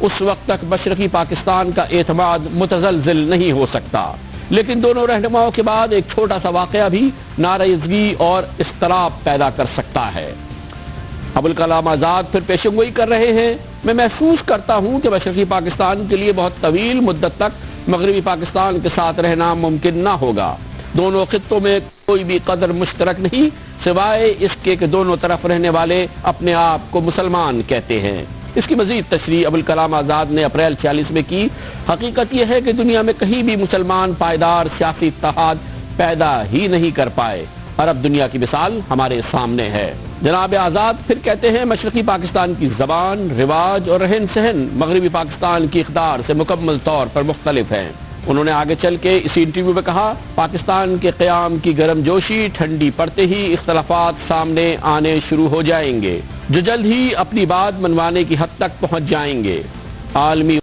اس وقت تک مشرقی پاکستان کا اعتماد متزلزل نہیں ہو سکتا۔ لیکن دونوں رہنماؤں کے بعد ایک چھوٹا سا واقعہ بھی ناراضگی اور اضطراب پیدا کر سکتا ہے۔ ابوالکلام آزاد پھر پیشن گوئی کر رہے ہیں: میں محسوس کرتا ہوں کہ مشرقی پاکستان کے لیے بہت طویل مدت تک مغربی پاکستان کے ساتھ رہنا ممکن نہ ہوگا۔ دونوں خطوں میں کوئی بھی قدر مشترک نہیں سوائے اس کے کہ دونوں طرف رہنے والے اپنے آپ کو مسلمان کہتے ہیں۔ اس کی مزید تشریح ابوالکلام آزاد نے اپریل 46 میں کی۔ حقیقت یہ ہے کہ دنیا میں کہیں بھی مسلمان پائیدار سیاسی اتحاد پیدا ہی نہیں کر پائے۔ عرب دنیا کی مثال ہمارے سامنے ہے۔ جناب آزاد پھر کہتے ہیں: مشرقی پاکستان کی زبان، رواج اور رہن سہن مغربی پاکستان کی اقدار سے مکمل طور پر مختلف ہیں۔ انہوں نے آگے چل کے اسی انٹرویو میں کہا: پاکستان کے قیام کی گرم جوشی ٹھنڈی پڑتے ہی اختلافات سامنے آنے شروع ہو جائیں گے جو جلد ہی اپنی بات منوانے کی حد تک پہنچ جائیں گے۔ عالمی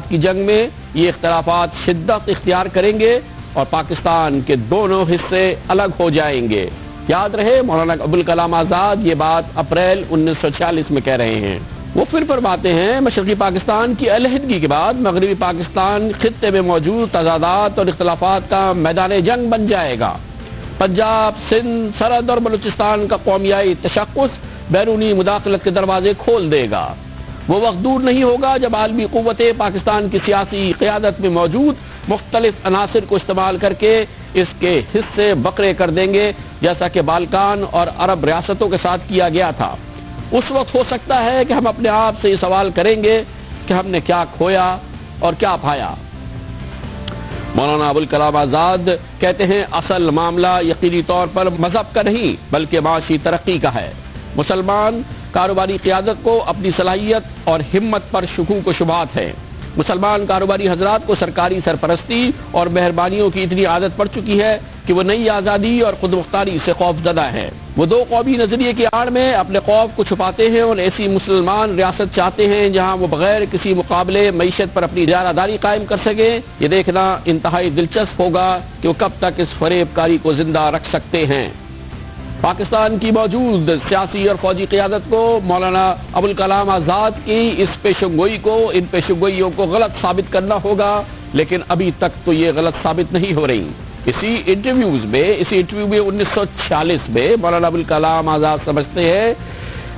کی جنگ میں یہ اختلافات شدت اختیار کریں گے اور پاکستان کے دونوں حصے الگ ہو جائیں گے۔ یاد رہے مولانا ابوالکلام آزاد یہ بات اپریل 1946 میں کہہ رہے ہیں۔ وہ پھر فرماتے ہیں: مشرقی پاکستان کی علیحدگی کے بعد مغربی پاکستان خطے میں موجود تضادات اور اختلافات کا میدان جنگ بن جائے گا۔ پنجاب، سندھ، سرحد اور بلوچستان کا قومیائی تشخص بیرونی مداخلت کے دروازے کھول دے گا۔ وہ وقت دور نہیں ہوگا جب عالمی قوتیں پاکستان کی سیاسی قیادت میں موجود مختلف عناصر کو استعمال کر کے اس کے حصے بکرے کر دیں گے، جیسا کہ بالکان اور عرب ریاستوں کے ساتھ کیا گیا تھا۔ اس وقت ہو سکتا ہے کہ ہم اپنے آپ سے یہ سوال کریں گے کہ ہم نے کیا کھویا اور کیا پایا۔ مولانا ابوالکلام آزاد کہتے ہیں: اصل معاملہ یقینی طور پر مذہب کا نہیں بلکہ معاشی ترقی کا ہے۔ مسلمان کاروباری قیادت کو اپنی صلاحیت اور ہمت پر شکوک و شبہات ہے۔ مسلمان کاروباری حضرات کو سرکاری سرپرستی اور مہربانیوں کی اتنی عادت پڑ چکی ہے کہ وہ نئی آزادی اور خود مختاری سے خوف زدہ ہے۔ وہ دو قومی نظریے کی آڑ میں اپنے خوف کو چھپاتے ہیں اور ایسی مسلمان ریاست چاہتے ہیں جہاں وہ بغیر کسی مقابلے معیشت پر اپنی اجارہ داری قائم کر سکیں۔ یہ دیکھنا انتہائی دلچسپ ہوگا کہ وہ کب تک اس فریب کاری کو زندہ رکھ سکتے ہیں۔ پاکستان کی موجود سیاسی اور فوجی قیادت کو مولانا ابوالکلام آزاد کی اس پیشن گوئی کو، ان پیشن گوئیوں کو غلط ثابت کرنا ہوگا، لیکن ابھی تک تو یہ غلط ثابت نہیں ہو رہی۔ اسی انٹرویو میں 1946 میں مولانا ابوالکلام آزاد سمجھتے ہیں: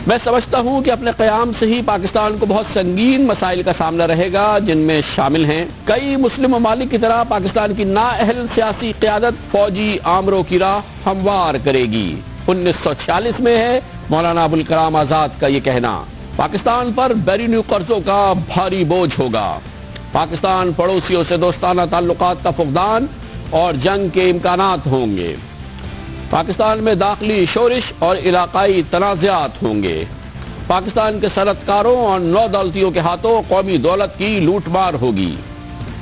میں سمجھتا ہوں کہ اپنے قیام سے ہی پاکستان کو بہت سنگین مسائل کا سامنا رہے گا، جن میں شامل ہیں کئی مسلم ممالک کی طرح پاکستان کی نااہل سیاسی قیادت فوجی آمروں کی راہ ہموار کرے گی۔ 1946 میں ہے مولانا ابوالکلام آزاد کا یہ کہنا۔ پاکستان پر بیرونی قرضوں کا بھاری بوجھ ہوگا۔ پاکستان پڑوسیوں سے دوستانہ تعلقات کا فقدان اور جنگ کے امکانات ہوں گے۔ پاکستان میں داخلی شورش اور علاقائی تنازعات ہوں گے۔ پاکستان کے صنعت کاروں اور نودولتیوں کے ہاتھوں قومی دولت کی لوٹ مار ہوگی۔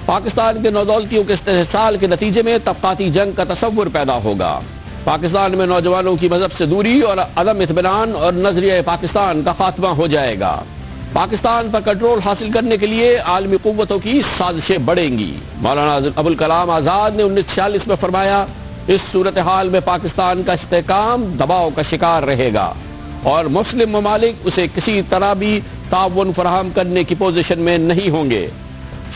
پاکستان کے نودولتیوں کے استحصال کے نتیجے میں طبقاتی جنگ کا تصور پیدا ہوگا۔ پاکستان میں نوجوانوں کی مذہب سے دوری اور عدم اطمینان اور نظریہ پاکستان کا خاتمہ ہو جائے گا۔ پاکستان پر کنٹرول حاصل کرنے کے لیے عالمی قوتوں کی سازشیں بڑھیں گی۔ مولانا ابوالکلام آزاد نے 1946 میں فرمایا: اس صورتحال میں پاکستان کا استحکام دباؤ کا شکار رہے گا اور مسلم ممالک اسے کسی طرح بھی تعاون فراہم کرنے کی پوزیشن میں نہیں ہوں گے۔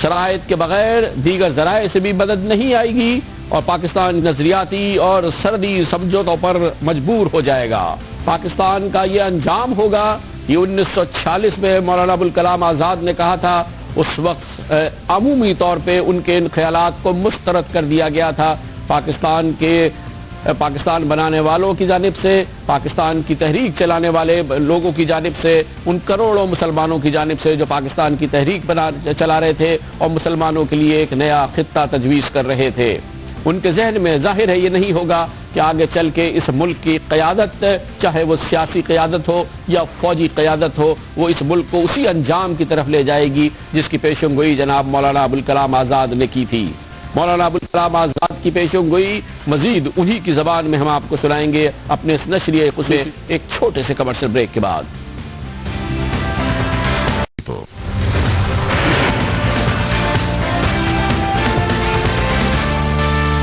شرائط کے بغیر دیگر ذرائع سے بھی مدد نہیں آئے گی اور پاکستان نظریاتی اور سرحدی سمجھوتوں پر مجبور ہو جائے گا۔ پاکستان کا یہ انجام ہوگا۔ یہ 1946 میں مولانا ابوالکلام آزاد نے کہا تھا۔ اس وقت عمومی طور پہ ان کے ان خیالات کو مسترد کر دیا گیا تھا پاکستان بنانے والوں کی جانب سے، پاکستان کی تحریک چلانے والے لوگوں کی جانب سے، ان کروڑوں مسلمانوں کی جانب سے جو پاکستان کی تحریک چلا رہے تھے اور مسلمانوں کے لیے ایک نیا خطہ تجویز کر رہے تھے۔ ان کے ذہن میں ظاہر ہے یہ نہیں ہوگا کہ آگے چل کے اس ملک کی قیادت، چاہے وہ سیاسی قیادت ہو یا فوجی قیادت ہو، وہ اس ملک کو اسی انجام کی طرف لے جائے گی جس کی پیشن گوئی جناب مولانا ابوالکلام آزاد نے کی تھی۔ مولانا ابوالکلام آزاد کی پیشن گوئی مزید انہی کی زبان میں ہم آپ کو سنائیں گے اپنے اس نشریے سے ایک چھوٹے سے کمرشل بریک کے بعد۔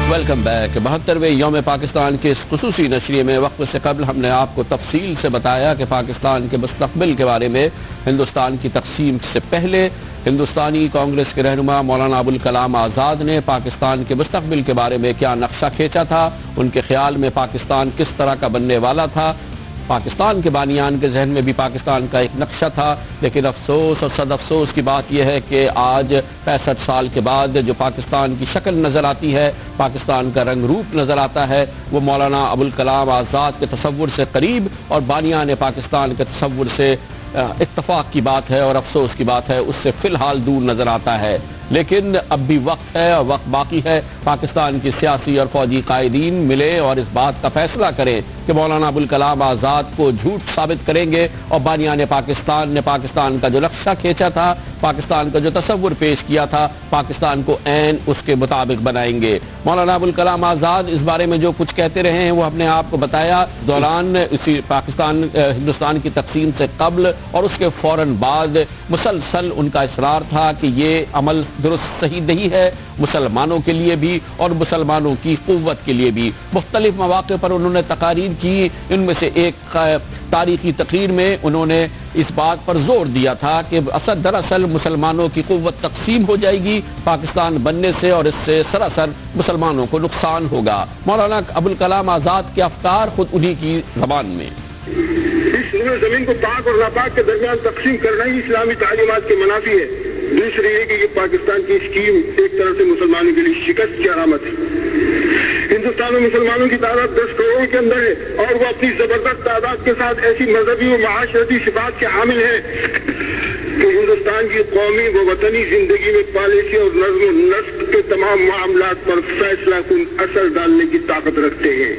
Welcome back. 72ویں یوم پاکستان کے اس خصوصی نشریے میں وقت سے قبل ہم نے آپ کو تفصیل سے بتایا کہ پاکستان کے مستقبل کے بارے میں ہندوستان کی تقسیم سے پہلے ہندوستانی کانگریس کے رہنما مولانا ابوالکلام آزاد نے پاکستان کے مستقبل کے بارے میں کیا نقشہ کھینچا تھا، ان کے خیال میں پاکستان کس طرح کا بننے والا تھا۔ پاکستان کے بانیان کے ذہن میں بھی پاکستان کا ایک نقشہ تھا، لیکن افسوس اور صد افسوس کی بات یہ ہے کہ آج 65 سال کے بعد جو پاکستان کی شکل نظر آتی ہے، پاکستان کا رنگ روپ نظر آتا ہے، وہ مولانا ابوالکلام آزاد کے تصور سے قریب اور بانیان پاکستان کے تصور سے اتفاق کی بات ہے اور افسوس کی بات ہے، اس سے فی الحال دور نظر آتا ہے۔ لیکن اب بھی وقت ہے اور وقت باقی ہے، پاکستان کی سیاسی اور فوجی قائدین ملے اور اس بات کا فیصلہ کریں کہ مولانا ابوالکلام آزاد کو جھوٹ ثابت کریں گے اور بانیان پاکستان نے پاکستان کا جو نقشہ کھینچا تھا، پاکستان کا جو تصور پیش کیا تھا، پاکستان کو عین اس کے مطابق بنائیں گے۔ مولانا ابوالکلام آزاد اس بارے میں جو کچھ کہتے رہے ہیں وہ ہم نے آپ کو بتایا دوران اسی ہندوستان کی تقسیم سے قبل اور اس کے فوراً بعد مسلسل ان کا اصرار تھا کہ یہ عمل درست صحیح نہیں ہے، مسلمانوں کے لیے بھی اور مسلمانوں کی قوت کے لیے بھی۔ مختلف مواقع پر انہوں نے تقاریر کی، ان میں سے ایک تاریخی تقریر میں انہوں نے اس بات پر زور دیا تھا کہ دراصل مسلمانوں کی قوت تقسیم ہو جائے گی پاکستان بننے سے اور اس سے سراسر مسلمانوں کو نقصان ہوگا۔ مولانا ابوالکلام آزاد کے افکار خود انہی کی زبان میں۔ اس زمین کو پاک اور ناپاک کے درمیان تقسیم کرنا ہی اسلامی تعلیمات کے منافی ہے۔ دوسری یہ کہ یہ پاکستان کی اسکیم ایک طرح سے مسلمانوں کے لیے شکست کی علامت ہے۔ ہندوستان میں مسلمانوں کی تعداد 10 کروڑ کے اندر ہے اور وہ اپنی زبردست تعداد کے ساتھ ایسی مذہبی و معاشرتی صفات کے حامل ہیں کہ ہندوستان کی قومی و وطنی زندگی میں پالیسی اور نظم و نسق کے تمام معاملات پر فیصلہ کن اثر ڈالنے کی طاقت رکھتے ہیں۔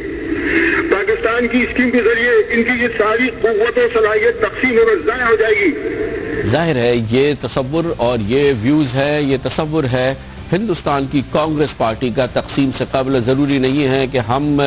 پاکستان کی اسکیم کے ذریعے ان کی یہ ساری قوت و صلاحیت تقسیم اور ضائع ہو جائے گی۔ ظاہر ہے یہ تصور اور یہ ویوز ہے، یہ تصور ہے ہندوستان کی کانگریس پارٹی کا تقسیم سے قبل۔ ضروری نہیں ہے کہ ہم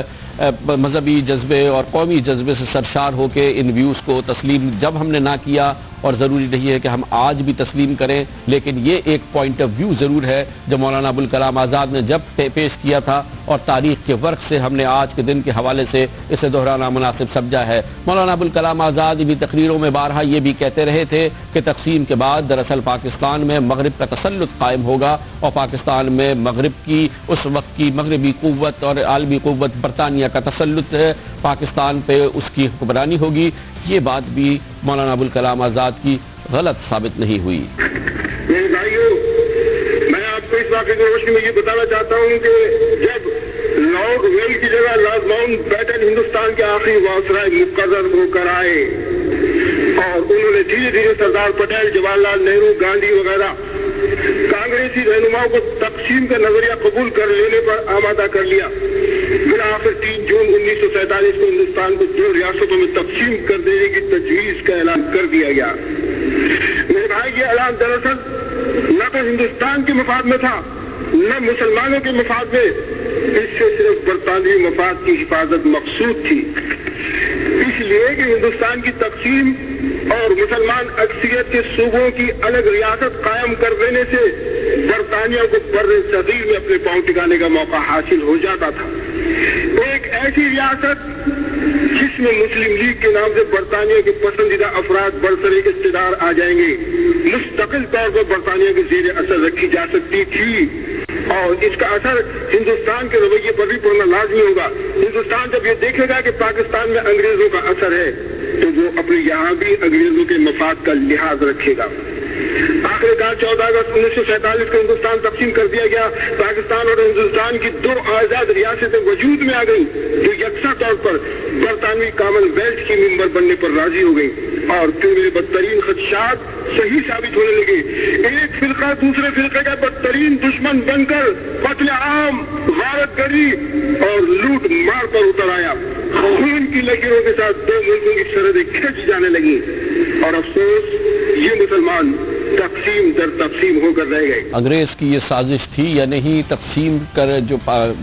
مذہبی جذبے اور قومی جذبے سے سرشار ہو کے ان ویوز کو تسلیم جب ہم نے نہ کیا، اور ضروری نہیں ہے کہ ہم آج بھی تسلیم کریں، لیکن یہ ایک پوائنٹ آف ویو ضرور ہے جو مولانا ابوالکلام آزاد نے جب پیش کیا تھا اور تاریخ کے ورق سے ہم نے آج کے دن کے حوالے سے اسے دہرانا مناسب سمجھا ہے۔ مولانا ابوالکلام آزاد بھی تقریروں میں بارہا یہ بھی کہتے رہے تھے کہ تقسیم کے بعد دراصل پاکستان میں مغرب کا تسلط قائم ہوگا اور پاکستان میں مغرب کی اس وقت کی مغربی قوت اور عالمی قوت برطانیہ کا تسلط ہے، پاکستان پہ اس کی حکمرانی ہوگی۔ یہ بات بھی مولانا ابوالکلام آزاد کی غلط ثابت نہیں ہوئی۔ میرے بھائیو، میں آپ کو اس واقعے کی روشنی میں یہ بتانا چاہتا ہوں کہ جب لارڈ ویل کی جگہ لارڈ ماؤنٹ بیٹن ہندوستان کے آخری وائسرائے مقرر ہو کر آئے اور انہوں نے دھیرے دھیرے سردار پٹیل، جواہر لال نہرو، گاندھی وغیرہ کانگریسی رہنماؤں کو تقسیم کا نظریہ قبول کر لینے پر آمادہ کر لیا، بالآخر 3 جون 1947 کو ہندوستان کو 2 ریاستوں میں تقسیم کر دینے کی تجویز کا اعلان کر دیا گیا۔ میرے بھائی، یہ اعلان دراصل نہ تو ہندوستان کے مفاد میں تھا نہ مسلمانوں کے مفاد میں، اس سے صرف برطانوی مفاد کی حفاظت مقصود تھی، اس لیے کہ ہندوستان کی تقسیم اور مسلمان اکثریت کے صوبوں کی الگ ریاست قائم کر دینے سے برطانیہ کو بر صغیر میں اپنے پاؤں ٹکانے کا موقع حاصل ہو جاتا تھا۔ ایک ایسی ریاست جس میں مسلم لیگ کے نام سے برطانیہ کے پسندیدہ افراد برسر اقتدار آ جائیں گے، مستقل طور پر برطانیہ کے زیر اثر رکھی جا سکتی تھی اور اس کا اثر ہندوستان کے رویے پر بھی پڑنا لازمی ہوگا۔ ہندوستان جب یہ دیکھے گا کہ پاکستان میں انگریزوں کا اثر ہے تو وہ اپنے یہاں بھی انگریزوں کے مفاد کا لحاظ رکھے گا۔ آخرکار 14 اگست 1947 کو ہندوستان تقسیم کر دیا گیا۔ پاکستان اور ہندوستان کی 2 آزاد ریاستیں وجود میں آ گئیں جو یکساں طور پر برطانوی کامن ویلتھ کی ممبر بننے پر راضی ہو گئی اور پھر بدترین خدشات صحیح ثابت ہونے لگے۔ ایک فرقہ دوسرے فرقے کا بدترین دشمن بن کر قتل عام، غارت گری اور لوٹ مار پر اتر آیا۔ خون کی لکیروں کے ساتھ 2 ملکوں کی سرحدیں کھینچ جانے لگی اور افسوس یہ مسلمان تقسیم در تقسیم ہو کر رہ گئے۔ انگریز کی یہ سازش تھی یا نہیں؟ تقسیم کر جو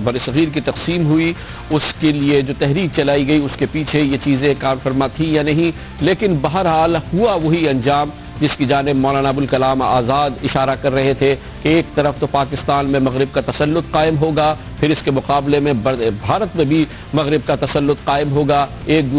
برصغیر کی تقسیم ہوئی اس کے لیے جو تحریک چلائی گئی اس کے پیچھے یہ چیزیں کار فرما تھی یا نہیں؟ لیکن بہرحال ہوا وہی انجام جس کی جانب مولانا ابوالکلام آزاد اشارہ کر رہے تھے کہ ایک طرف تو پاکستان میں مغرب کا تسلط قائم ہوگا، پھر اس کے مقابلے میں بھارت میں بھی مغرب کا تسلط قائم ہوگا، ایک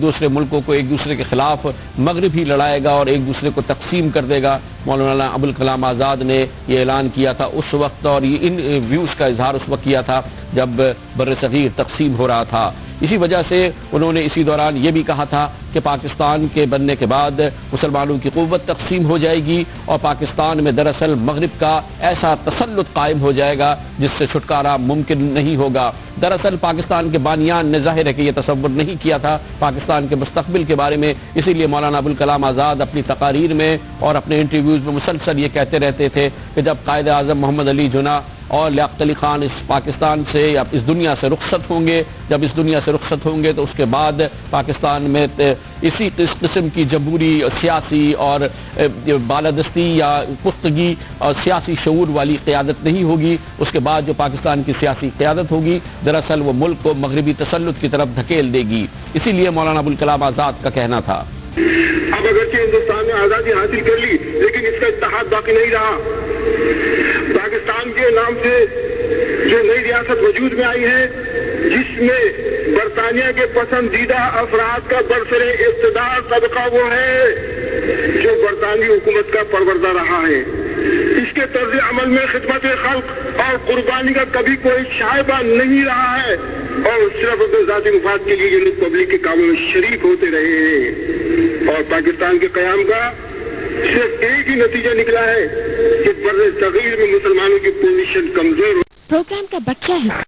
دوسرے ملکوں کو ایک دوسرے کے خلاف مغرب ہی لڑائے گا اور ایک دوسرے کو تقسیم کر دے گا۔ مولانا ابوالکلام آزاد نے یہ اعلان کیا تھا اس وقت، اور ان ویوز کا اظہار اس وقت کیا تھا جب بر صغیر تقسیم ہو رہا تھا۔ اسی وجہ سے انہوں نے اسی دوران یہ بھی کہا تھا کہ پاکستان کے بننے کے بعد مسلمانوں کی قوت تقسیم ہو جائے گی اور پاکستان میں دراصل مغرب کا ایسا تسلط قائم ہو جائے گا جس سے چھٹکارا ممکن نہیں ہوگا۔ دراصل پاکستان کے بانیان نے ظاہر ہے کہ یہ تصور نہیں کیا تھا پاکستان کے مستقبل کے بارے میں، اسی لیے مولانا ابوالکلام آزاد اپنی تقاریر میں اور اپنے انٹرویوز میں مسلسل یہ کہتے رہتے تھے کہ جب قائد اعظم محمد علی جناح اور لیاقت علی خان اس پاکستان سے یا اس دنیا سے رخصت ہوں گے، جب اس دنیا سے رخصت ہوں گے تو اس کے بعد پاکستان میں اس قسم کی جمہوری سیاسی اور بالادستی یا پختگی اور سیاسی شعور والی قیادت نہیں ہوگی۔ اس کے بعد جو پاکستان کی سیاسی قیادت ہوگی دراصل وہ ملک کو مغربی تسلط کی طرف دھکیل دے گی۔ اسی لیے مولانا ابوالکلام آزاد کا کہنا تھا اب اگرچہ ہندوستان نے آزادی حاصل کر لی لیکن اس کا اتحاد باقی نہیں رہا۔ پاکستان کے نام سے جو نئی ریاست وجود میں آئی ہے جس میں برطانیہ کے پسندیدہ افراد کا برسر اقتدار طبقہ وہ ہے جو برطانوی حکومت کا پروردہ رہا ہے، اس کے طرز عمل میں خدمت خلق اور قربانی کا کبھی کوئی شائبہ نہیں رہا ہے اور صرف اپنے ذاتی مفاد کے لیے یہ لوگ پبلک کے کاموں میں شریک ہوتے رہے ہیں۔ اور پاکستان کے قیام کا صرف ایک ہی نتیجہ نکلا ہے کہ بر صغیر میں مسلمانوں کی پوزیشن کمزور ہو۔ پروگرام کا بچہ ہے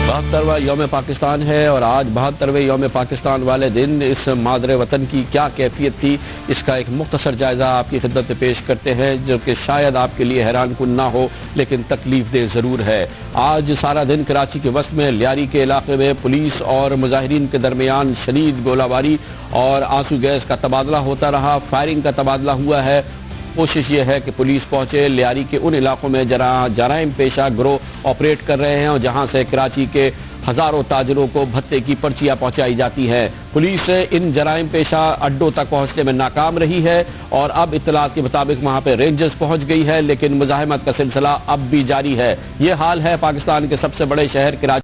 بہترواں یوم پاکستان ہے اور آج 72ویں یوم پاکستان والے دن اس مادر وطن کی کیا کیفیت تھی اس کا ایک مختصر جائزہ آپ کی خدمت میں پیش کرتے ہیں جو کہ شاید آپ کے لیے حیران کن نہ ہو لیکن تکلیف دہ ضرور ہے۔ آج سارا دن کراچی کے وسط میں لیاری کے علاقے میں پولیس اور مظاہرین کے درمیان شدید گولہ باری اور آنسو گیس کا تبادلہ ہوتا رہا، فائرنگ کا تبادلہ ہوا ہے۔ کوشش یہ ہے کہ پولیس پہنچے لیاری کے ان علاقوں میں جہاں جرائم پیشہ گروہ آپریٹ کر رہے ہیں اور جہاں سے کراچی کے ہزاروں تاجروں کو بھتے کی پرچیاں پہنچائی جاتی ہیں۔ پولیس ان جرائم پیشہ اڈوں تک پہنچنے میں ناکام رہی ہے اور اب اطلاعات کے مطابق وہاں پہ رینجرز پہنچ گئی ہے لیکن مزاحمت کا سلسلہ اب بھی جاری ہے۔ یہ حال ہے پاکستان کے سب سے بڑے شہر کراچی